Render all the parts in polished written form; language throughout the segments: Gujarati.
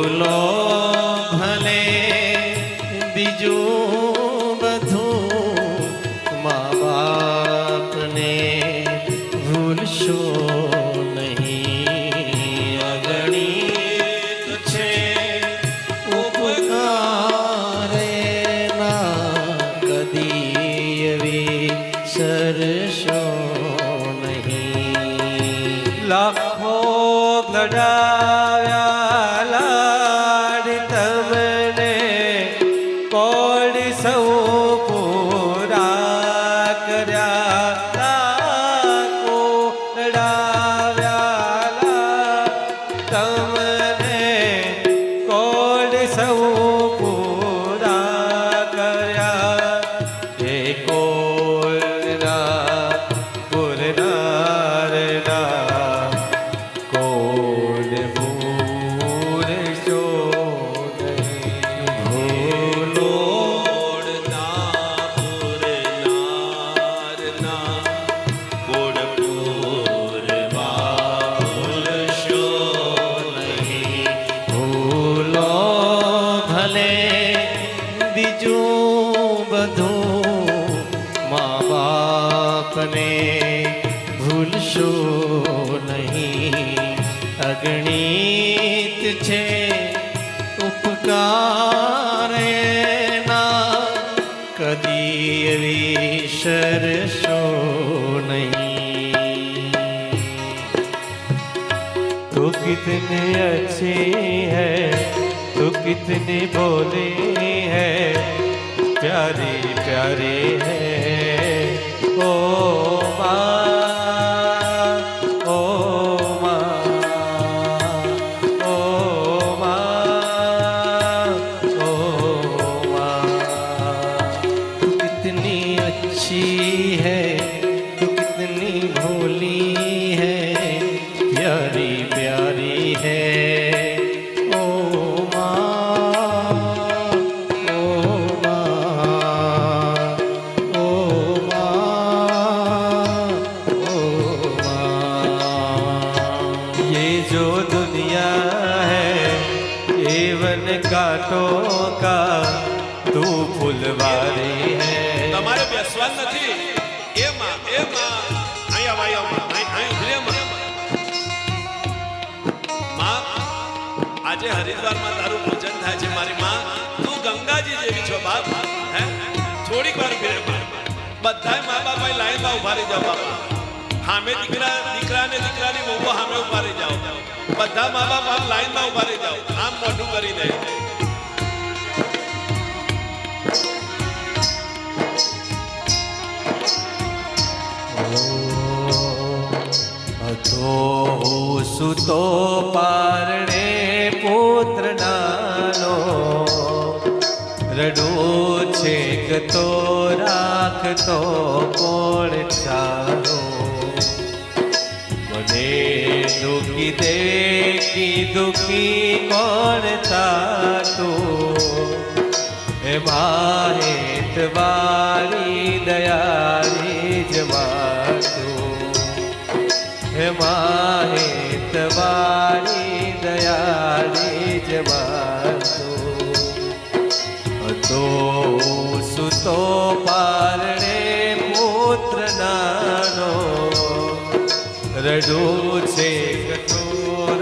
ભૂલો ભલે બીજું બધું મા બાપને ભૂલશો નહીં અગણિત છે ઉપકારે ના કદી વિસરશો નહીં લાખો લડાવ્યા લાડ તમને કોડી સૌ પૂરા કર્યા લાખો લડાવ્યા લાડ તમને કોડી સૌ પૂરા કર્યા એ કોલના પૂરનારના કોડ ભૂલશો નહીં ભૂલો ભૂલો ભલે બીજું બધું મા બાપને ભૂલશો નહીં અગણિત છે ઉપકારે ના કદી વિસરશો નહીં तू कितनी अच्छी है तू कितनी भोली है प्यारी प्यारी है ओ माँ ओ माँ ओ माँ ओ माँ तू कितनी अच्छी है तू कितनी भोली है प्यारी प्यारी है ओ माँ ओ माँ ओ माँ ओ माँ ये जो दुनिया है ये वन कांटों का तू फुलवारी है તમારે બેસવા નથી એમાં અહીંયા માં આજે હરિદ્વારમાં તારું પૂજન થાય છે મારી માં તું ગંગાજી જેવી છો બાપ હે થોડીક વાર ફેરે બધાય મા બાપ લાઈનમાં ઉભા રહી જાઓ બાપા સામે દીકરાને દીકરાની વહુઓ સામે ઉભા રહી જાઓ બધા મા બાપ આમ લાઈનમાં ઉભા રહી જાઓ આમ મોઢું કરીને તો સુતો પારણે પુત્ર નાનો રડું છેક તો રાખતો કોણ ચાલો મને દુખી દેખી દુખી કોણ તાતું એમાં હેતવારી દયારી જવાતું એમાં હેતવારી દયારી જવાતું તો સુતો પારણે પુત્ર નાનો રડું છે કતો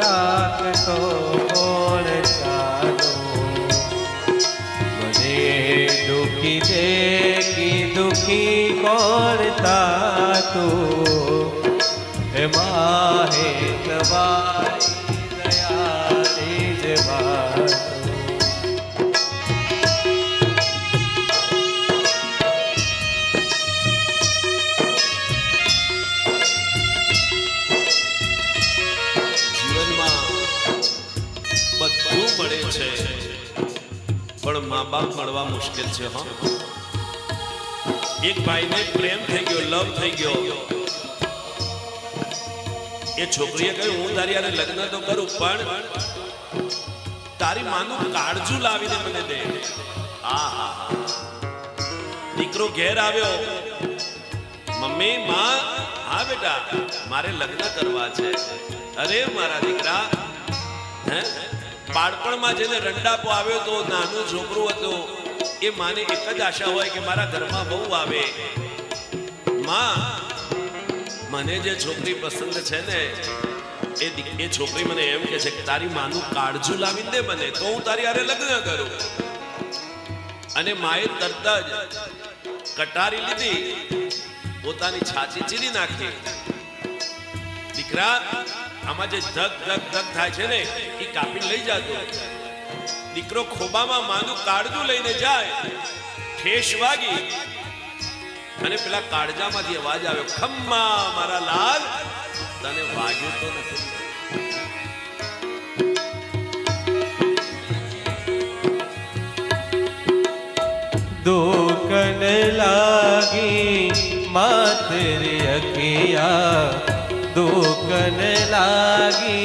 રાખતો કોણ ચાલો મને દુખી દેખી દુખી કોણ તાતું એમાં હેતવારી દયારી જવાતું બધું મળે છે પણ મા બાપ મળવા મુશ્કેલ છે હા એક ભાઈને પ્રેમ થઈ ગયો લવ થઈ ગયો એ છોકરીએ કહ્યું હું તારી હારે લગ્ન તો કરું પણ તારી માનું કાળજું લાવીને મને દે દીકરો ઘેર આવ્યો મમ્મી માં હા બેટા મારે લગ્ન કરવા છે અરે મારા દીકરા હે બાળપણમાં જેને રંડાપો આવ્યો તો નાનું છોકરું હતું એ માને એક જ આશા હોય કે મારા ઘરમાં બહુ આવે. માં, મને જે છોકરી પસંદ છે ને એ છોકરી મને એમ કે છે કે તારી માનું કાળજું લાવીને દે મને, તો હું તારી હારે લગ્ન કરું. અને માએ તરત જ કટારી લીધી, પોતાની છાતી ચીરી નાખી. દીકરા, આમાં જે ધક ધક ધક થાય છે ને એ કાપી લઈ જાતો. દીકરો ખોબામાં માનું કાળજું લઈને જાય, ઠેસ વાગી અને પેલા કાળજામાંથી અવાજ આવ્યો, ખમ્મા મારા લાલ, તને વાગ્યું તો નથી. दुकन लागी माँ तेरी अखियाँ, दुकन लागी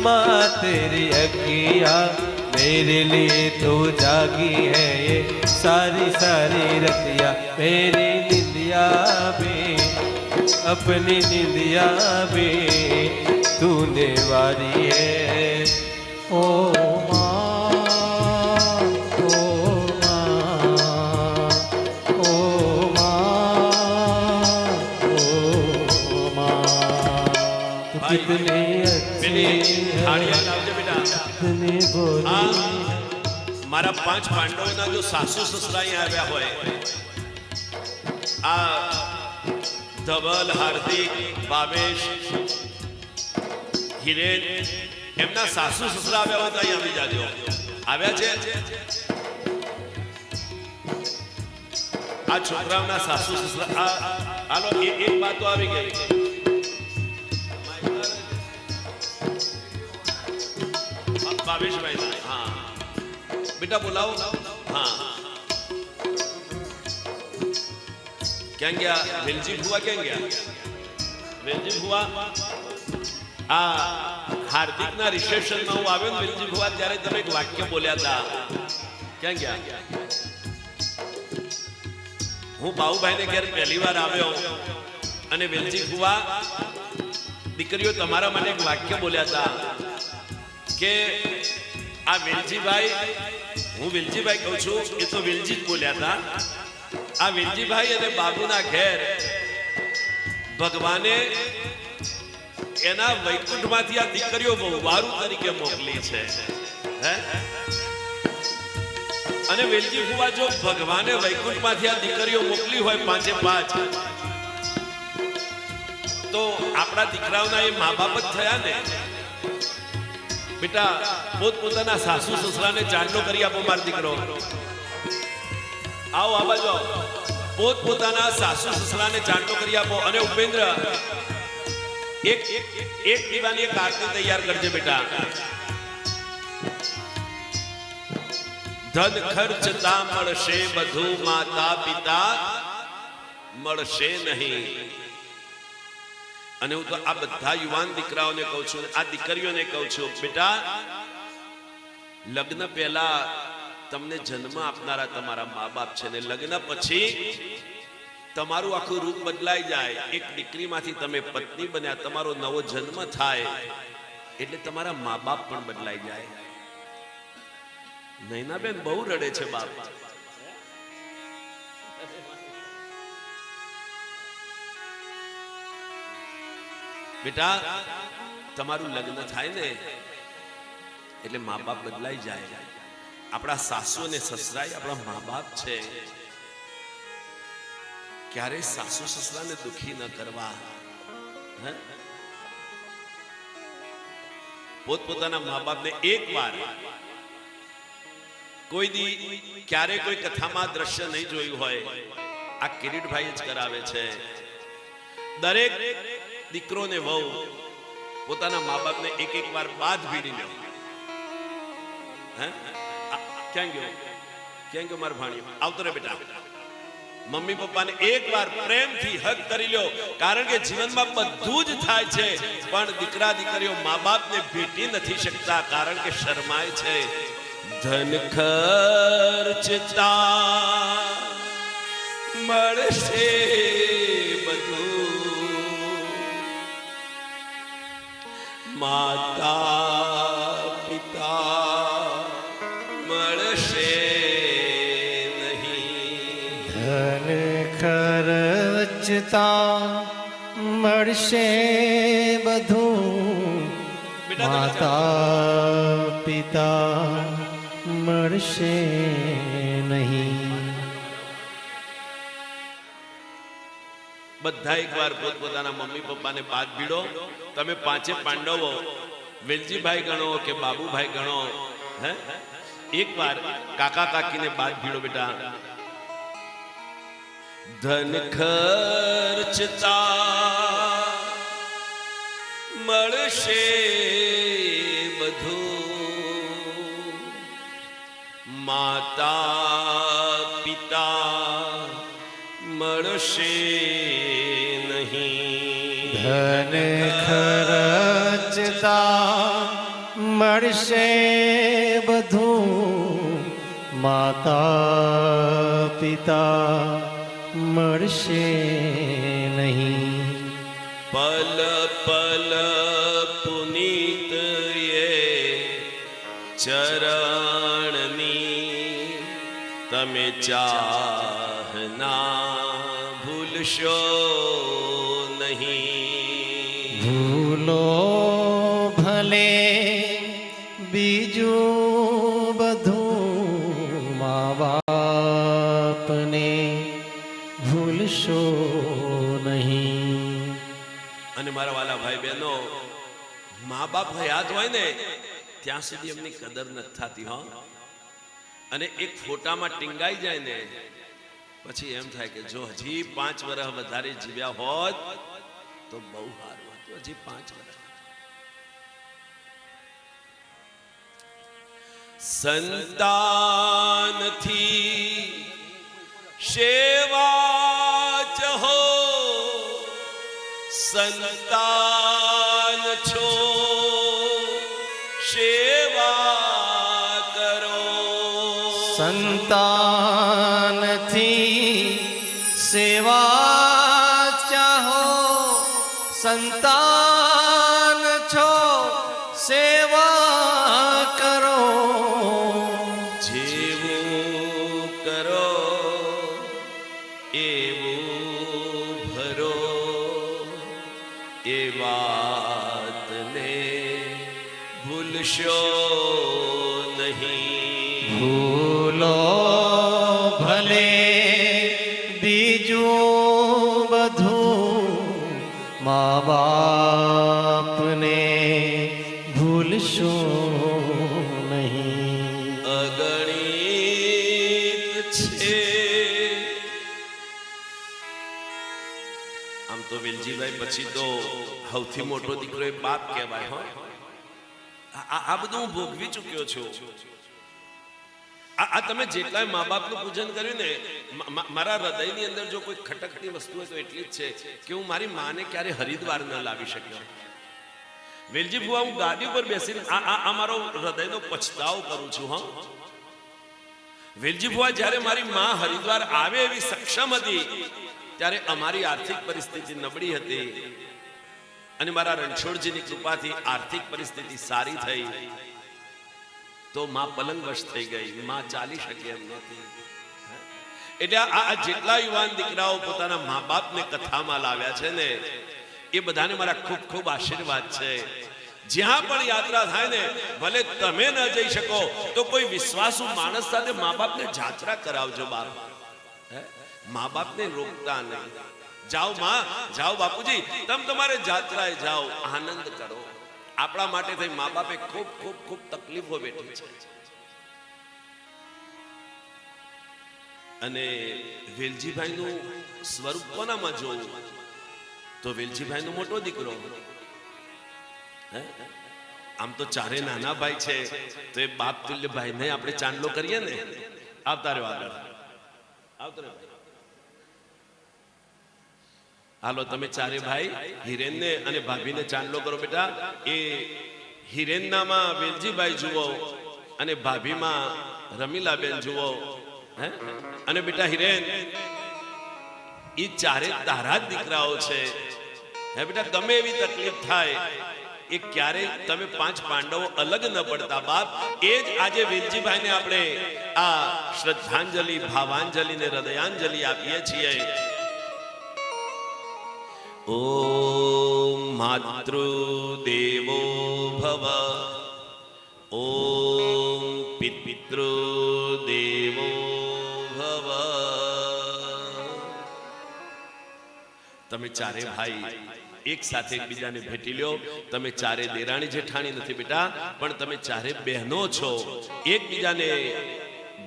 माँ तेरी अखियाँ, मेरे लिए तो जागी है ये सारी सारी रतिया, मेरी निंदिया में अपनी निंदिया में तूने वारी है. ओ कितने મારા 5 પાંડવોના જો સાસુ સસરા અહીં આવ્યા હોય, આ ધવલ, હાર્દિક, ભાવેશ, હિરેન, એમના સાસુ સસરા આવ્યા હોય તો અહીં આવી જાજો. આવ્યા છે આ છોકરાઓના સાસુ સસરા. હાલો, એક વાત તો આવી ગઈ. ભાવેશભાઈ, હા બેટા બોલાવો. હા, ક્યાં ગયા? વેલજી ભુવા ક્યાં ગયા? વેલજી ભુવા, આ હાર્દિકના રિસેપ્શનમાં હું આવ્યો ને વેલજી ભુવા, ત્યારે તમે એક વાક્ય બોલ્યા હતા. ક્યાં ગયા? હું બાઉભાઈને ઘેર પહેલી વાર આવ્યો અને વેલજી ભુવા, દીકરીઓ તમારા માટે એક વાક્ય બોલ્યા હતા કે આ વેલજીભાઈ, હું વેલજીભાઈ કહું છું, એ તો વેલજી જ બોલ્યા હતા. આ વેલજીભાઈ અને બાબુના ઘેર ભગવાને એના વૈકુંઠમાંથી આ દીકરીઓ વહુવારું તરીકે મોકલી છે. હે? અને વેલજી ભુવા, જો ભગવાને વૈકુંઠમાંથી આ દીકરીઓ મોકલી હોય 5 તો આપણા દીકરાઓના એ મા બાપ જ થયા ને. બેટા, પોતપોતાના સાસુ સસરાને ચાંદલો કરી આપો. મારો દીકરો આવો, આ બાજુ આવો. પોતપોતાના સાસુ સસરાને ચાંદલો કરી આપો. અને ઉપેન્દ્ર, એક દીવાની એક આરતી તૈયાર કરજે બેટા. ધન ખર્ચતા મળશે બધું, માતા પિતા મળશે નહીં. અને હું તો આ બધા યુવાન દીકરાઓને કહું છું, આ દીકરીઓને કહું છું, બેટા, લગ્ન પહેલા તમને જન્મ આપનારા તમારા મા બાપ છે ને લગ્ન પછી તમારું આખું રૂપ બદલાઈ જાય. એક દીકરીમાંથી તમે પત્ની બન્યા, તમારો નવો જન્મ થાય એટલે તમારા મા બાપ પણ બદલાઈ જાય. નૈનાબેન બહુ રડે છે બાપ. બેટા, તમારું લગ્ન થાય ને એટલે મા બાપ બદલાઈ જાય. આપણા સાસુ અને સસરા આપણા મા બાપ છે. ક્યારે સાસુ સસરાને દુખી ન કરવા. પોતપોતાના મા બાપને એક વાર, કોઈ દી ક્યારે કોઈ કથામાં દ્રશ્ય નહીં જોયું હોય, આ કિરીટભાઈ જ કરાવે છે. દરેક દીકરો ને વહુ પોતાના મા બાપને એક વાર બાદ ભીડી લે. ક્યાં ગયો મારો ભાણિયો? આવતો રે બેટા. મમ્મી પપ્પાને એક વાર પ્રેમથી હગ કરી લ્યો, કારણ કે જીવનમાં બધું જ થાય છે, પણ દીકરા દીકરીઓ મા બાપને ભેટી નથી શકતા, કારણ કે શરમાય છે. ધન ખર્ચતા મળશે બધું, માતા પિતા મળશે નહીં. ધન ખર્ચતા મળશે બધું, બેટા તમે માતા પિતા મળશે નહીં. બધા એકવાર પોતપોતાના મમ્મી પપ્પાને પાદ ભીડો. તમે પાંચે પાંડવો વેલજીભાઈ ગણો કે બાબુભાઈ ગણો, હે, એકવાર કાકા કાકીને બાદ ભીડો બેટા. ધન ખર્ચતા મળશે બધું, માતા પિતા મળશે નહીં. ધન ખર્ચતા મળશે બધું, માતા પિતા મળશે નહીં. પલ પલ પુનિત એ ચરણની તમે ચાહના ભૂલશો નહીં. ભૂલો ભલે બીજું બધું, મા બાપને ભૂલશો નહીં. અને મારા વાલા ભાઈ બહેનો, મા બાપ હયાત હોય ને ત્યાં સુધી એમની કદર નથી થતી. હો, અને એક ફોટામાં ટીંગાઈ જાય ને પછી એમ થાય કે જો હજી 5 વર્ષ વધારે જીવ્યા હોત તો બહુ સારું હતું. હજી 5 વર્ષ. સંતાનથી સેવા ચહો, સંતાન છો સેવા કરો. સંતાનથી સેવા ચાહો, સંતાન છો સેવા કરો. જેવું કરો એવું ભરો, એ વાતને ભૂલશો નહીં. ભૂલો ભલે બીજું બધું, મા બાપને ભૂલશો નહીં. અગણિત છે. આમ તો વેલજીભાઈ પછી તો સૌથી મોટો દીકરો એ બાપ કહેવાય. હો, આ બધું હું ભોગવી ચૂક્યો છું. આ તમે જેટલાય મા બાપનું પૂજન કર્યું ને, મારા હૃદયની અંદર જો કોઈ ખટકતી વસ્તુ હોય તો એટલી જ છે કે હું મારી માને ક્યારે હરિદ્વાર ન લાવી શક્યો. વેલજી ભુવા, હું ગાદી ઉપર બેસીને આ મારો હૃદયનો પછતાવો કરું છું. હા, વેલજી ભુવા, જ્યારે મારી માં હરિદ્વાર આવે એવી સક્ષમ હતી ત્યારે અમારી આર્થિક પરિસ્થિતિ નબળી હતી અને મારા રણછોડજીની કૃપાથી આર્થિક પરિસ્થિતિ સારી થઈ તો માં પલંગવશ થઈ ગઈ. માં ચાલી શકે એમ નથી. એટલે આ જેટલા યુવાન દીકરાઓ પોતાના મા બાપને કથામાં લાવ્યા છે ને, એ બધાને મારા ખૂબ ખૂબ આશીર્વાદ છે. જ્યાં પણ યાત્રા થાય ને, ભલે તમે ન જઈ શકો તો કોઈ વિશ્વાસુ માણસ સાથે મા બાપને જાત્રા કરાવજો. બાપ, મા બાપને રોકતા નહીં. જાઓ માં, જાઓ બાપુજી, તમે તમારે જાત્રાએ જાઓ, આનંદ કરો. આપણા માટે થઈ મા બાપે ખૂબ ખૂબ ખૂબ તકલીફો વેઠી છે. અને વેલજીભાઈનું સ્વરૂપ કોનામાં જોવું તો વેલજીભાઈનો મોટો દીકરો. આમ તો ચારે નાના ભાઈ છે તો એ બાપ તુલ્ય ભાઈને આપણે ચાંદલો કરીએ ને. આવતા રહ્યો આગળ, આવતા રહ્યો. હાલો, તમે ચારે ભાઈ હિરેનને અને ભાભીને ચાંદલો કરો બેટા. એ હિરેનનામાં વેલજીભાઈ જુઓ અને ભાભીમાં રમીલાબેન જુઓ. હે, અને બેટા હિરેન, એ ચારે તારા જ દીકરાઓ છે. હે બેટા, ગમે એવી તકલીફ થાય એ ક્યારેય તમે પાંચ પાંડવો અલગ ન પડતા બાપ. એ જ આજે વેલજીભાઈને આપણે આ શ્રદ્ધાંજલિ, ભાવાંજલિ ને હૃદયાંજલિ આપીએ છીએ. ઓમ માતૃદેવો ભવ, ઓમ પિતૃદેવો ભવ. તમે ચારે ભાઈ એક સાથે એકબીજાને ભેટી લ્યો. તમે ચારે દેરાણી જેઠાણી નથી બેટા, પણ તમે ચારે બહેનો છો. એકબીજાને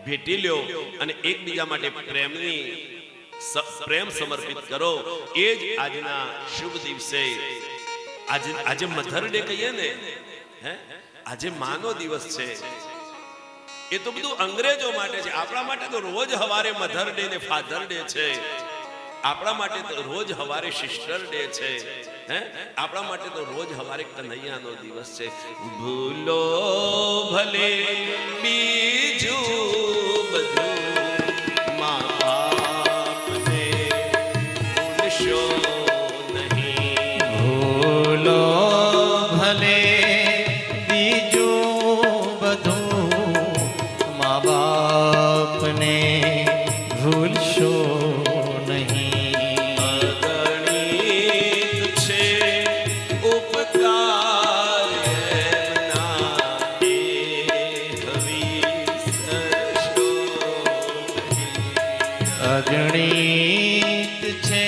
ભેટી લ્યો અને એકબીજા માટે પ્રેમ સમર્પિત કરો. એ જ આજના શુભ દિવસે, આજે મધર ડે કહીએ ને, હે, આજે માનો દિવસ છે. એ તો બધું અંગ્રેજો માટે છે. આપણા માટે તો રોજ હવારે મધર ડે ને ફાધર ડે છે. આપણા માટે તો રોજ હવારે સિસ્ટર ડે છે. હે, આપણા માટે તો રોજ હવારે કનૈયાનો દિવસ છે. ભૂલો ભલે બીજું બધું, મા બાપને ભૂલશો નહીં. ભૂલો ભલે બીજું બધું, મા બાપને ભૂલશો નહીં. અગણિત છે ઉપકાર એમના, એ વિસરશો નહીં. અગણિત છે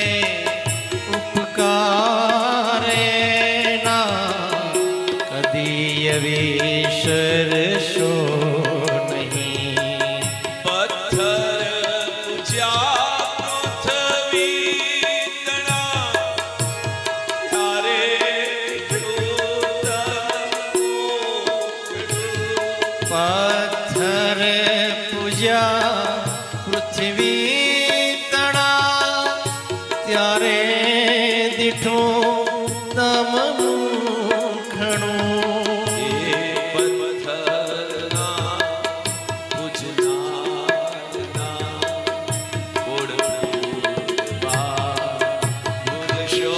ઉપકાર એના, કદી વિસરશો નહીં. પથ્થર પૂજ્યા પૃથ્વી તણા, ત્યારે પથ્થર પૂજ્યા પૃથ્વી તણા, ત્યારે દીઠું તમનું ખણું. એ પથ્થરના પૂજનારના કોડ પૂરવા ભૂલશો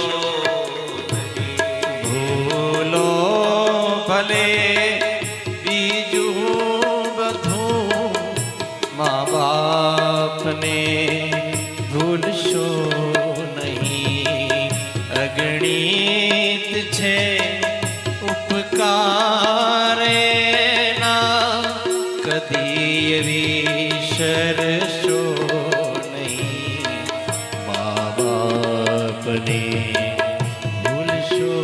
નહીં. ભૂલો ભલે બીજું બધું, મા બાપને ભૂલશો નહીં. અગણિત છે ઉપકાર એના, કદી વિસરશો નહીં. મા બાપને ભૂલશો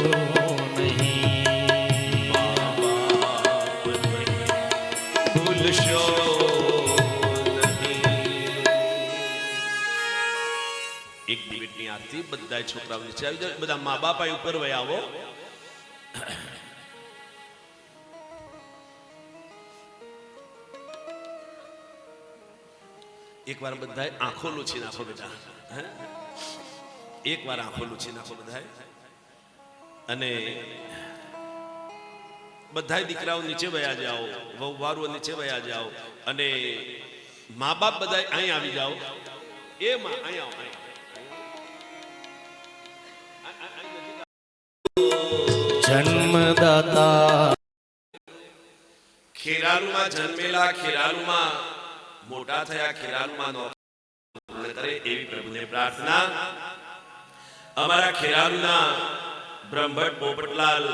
નહીં. ભૂલશો નહીં. એક મિનિટની આરતી બધા છોકરાઓ નીચે આવી જાય. બધા મા બાપ અહીં ઉપર વહી આવો. એકવાર બધાએ આંખો લૂછી નાખો બેટા. હે, એકવાર આંખો લૂછી નાખો બધાએ. અને બધાય દીકરાઓ નીચે વયા જાઓ, વહુવારો નીચે વયા જાઓ, અને મા બાપ બધા અહીં આવી જાઓ. એ માં અહીં આવો, અહીં. જન્મદાતા ખેરાલુમાં જન્મેલા, ખેરાલુમાં મોટા થયા, ખેરાલુમાં પૂર્ણ કરે એવી પ્રભુને પ્રાર્થના. અમારા ખેરાલુના બ્રહ્મભટ્ટ પોપટલાલ